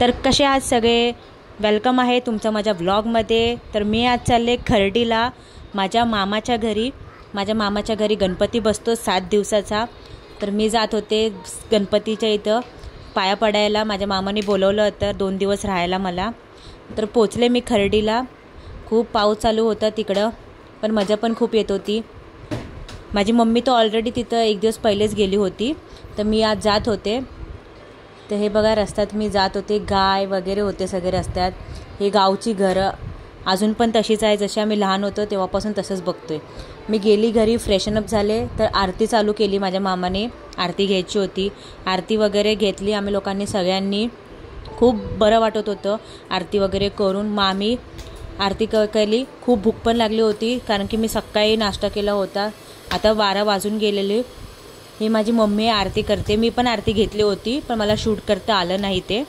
तर कसे आहात सगळे? वेलकम आहे तुमचं माझ्या व्लॉगमध्ये. तर मी आज चालले खर्डीला माझ्या मामाच्या घरी. माझ्या मामाच्या घरी गणपती बसतो 7 दिवसाचा. तर मी जात होते गणपतीच्या इथं पाया पडायला. माझ्या मामाने बोलवलं होतं 2 दिवस राहायला मला. तर पोचले मी खर्डीला. खूप पाऊस चालू होता तिकडं, पण मजा पण खूप येत होती. माझी मम्मी तर ऑलरेडी तिथं 1 दिवस पहिलेच गेली होती. तर मी आज जात होते. तर हे बघा रस्त्यात मी जात होते, गाय वगैरे होते सगळे रस्त्यात. हे गावची घरं अजून पण तशीच आहे जशी आम्ही लहान होतो तेव्हापासून तसंच बघतोय. मी गेली घरी, फ्रेशनअप झाले, तर आरती चालू केली. माझ्या मामाने आरती घ्यायची होती. आरती वगैरे घेतली आम्ही लोकांनी सगळ्यांनी. खूप बरं वाटत होतं आरती वगैरे करून. मग आम्ही आरती केली. खूप भूक पण लागली होती कारण की मी सकाळी नाश्ता केला होता. आता 12 वाजून गेलेले. ही माझी मम्मी आरती करते. मी पण आरती घेतली होती पण मला शूट करता आलं नाही ते.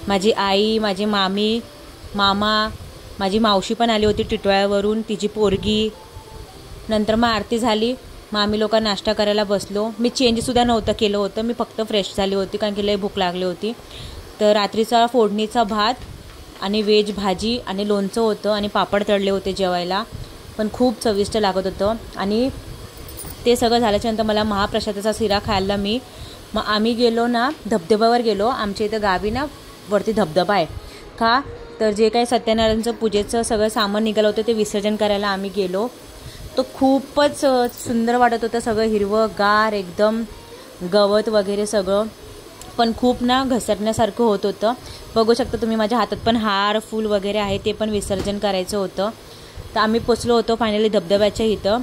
माझी आई, माझी मामी, मामा, माझी मावशी पण आली होती टिटवाळ्यावरून, तिची पोरगी. नंतर मग आरती झाली. मग आम्ही लोक नाश्ता करायला बसलो. मी चेंजसुद्धा नव्हतं केलं होतं. मी फक्त फ्रेश झाली होती कारण की लई भूक लागली होती. तर रात्रीचा फोडणीचा भात आणि व्हेज भाजी आणि लोणचं होतं आणि पापड तळले होते जेवायला. पण खूप चविष्ट लागत होतं. आणि ते सगळं झाल्याच्यानंतर मला महाप्रसादाचा शिरा खायला मग आम्ही गेलो ना धबधब्यावर गेलो. आमच्या इथं गावी ना वरती धबधबा आहे का. तर जे काही सत्यनारायणचं पूजेचं सगळं सामान निघालं होतं ते विसर्जन करायला आम्ही गेलो. तो खूपच सुंदर वाटत होतं. सगळं हिरवं गार, एकदम गवत वगैरे सगळं. पण खूप ना घसरण्यासारखं होत होतं. बघू शकता तुम्ही माझ्या हातात पण हार फूल वगैरे आहे, ते पण विसर्जन करायचं होतं. तर आम्ही पोचलो होतो फायनली धबधब्याच्या इथं.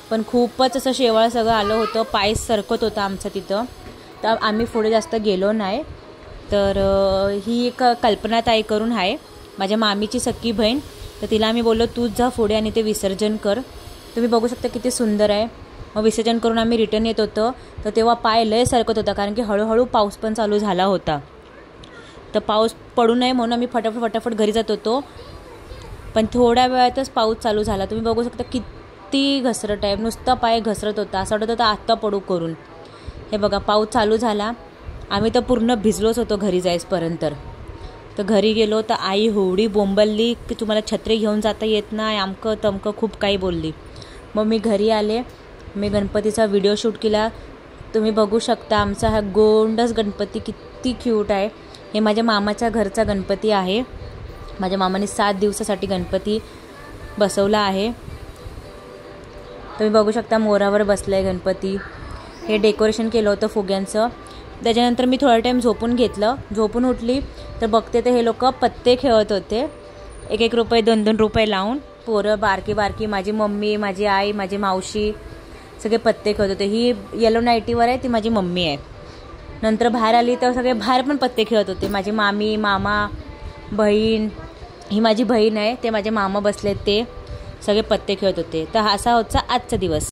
पण खूपच असं शेवाळ सगळं आलं होतं. पाय सरकत होतं आमचं तिथं. तर आम्ही पुढे जास्त गेलो नाही. तर ही एक कल्पनाताई करून आहे माझ्या मामीची सख्खी बहीण. तर तिला आम्ही बोललो तूच जा पुढे आणि ते विसर्जन कर. तुम्ही बघू शकता किती सुंदर आहे. मग विसर्जन करून आम्ही रिटर्न येत होतो. तर तेव्हा पाय लय सरकत होता कारण की हळूहळू पाऊस पण चालू झाला होता. तर पाऊस पडू नये म्हणून आम्ही फटाफट घरी जात होतो. पण थोड्या वेळातच पाऊस चालू झाला. तुम्ही बघू शकता किती घसरट आहे. नुसता पाय घसरत होता. असं वाटत होतं आत्ता पडू करून. हे बघा पाऊस चालू झाला. आम्ही तर पूर्ण भिजलोच होतो घरी जाईपर्यंत. तर घरी गेलो तर आई एवढी बोंबलली की तुम्हाला छत्री घेऊन जाता येत नाही, आमकं तमकं खूप काही बोलली. मग मी घरी आले. मी गणपतीचा व्हिडिओ शूट केला. तुम्ही बघू शकता आमचा हा गोंडस गणपती किती क्यूट आहे. हे माझ्या मामाच्या घरचा गणपती आहे. माझ्या मामाने 7 दिवसासाठी गणपती बसवला आहे. तुम्ही बघू शकता मोरावर बसलाय गणपती. हे डेकोरेशन केलं होतं फुग्यांचं. त्याच्यानंतर मी थोडा टाईम झोपून घेतलं. झोपून उठली तर बघते तर हे लोक पत्ते खेळत होते. 1-1 रुपये 2-2 रुपये लावून. पोरं बारकी माझी मम्मी, माझी आई, माझी मावशी सगळे पत्ते खेळत होते. ही येलो नाईटीवर आहे ती माझी मम्मी आहे. नंतर बाहेर आली तर सगळे बाहेर पण पत्ते खेळत होते. माझी मामी, मामा, बहीण, ही माझी बहीण आहे, ते माझे मामा बसलेत, ते सगळे पत्ते खेळत होते. तर असा होता आजचा दिवस.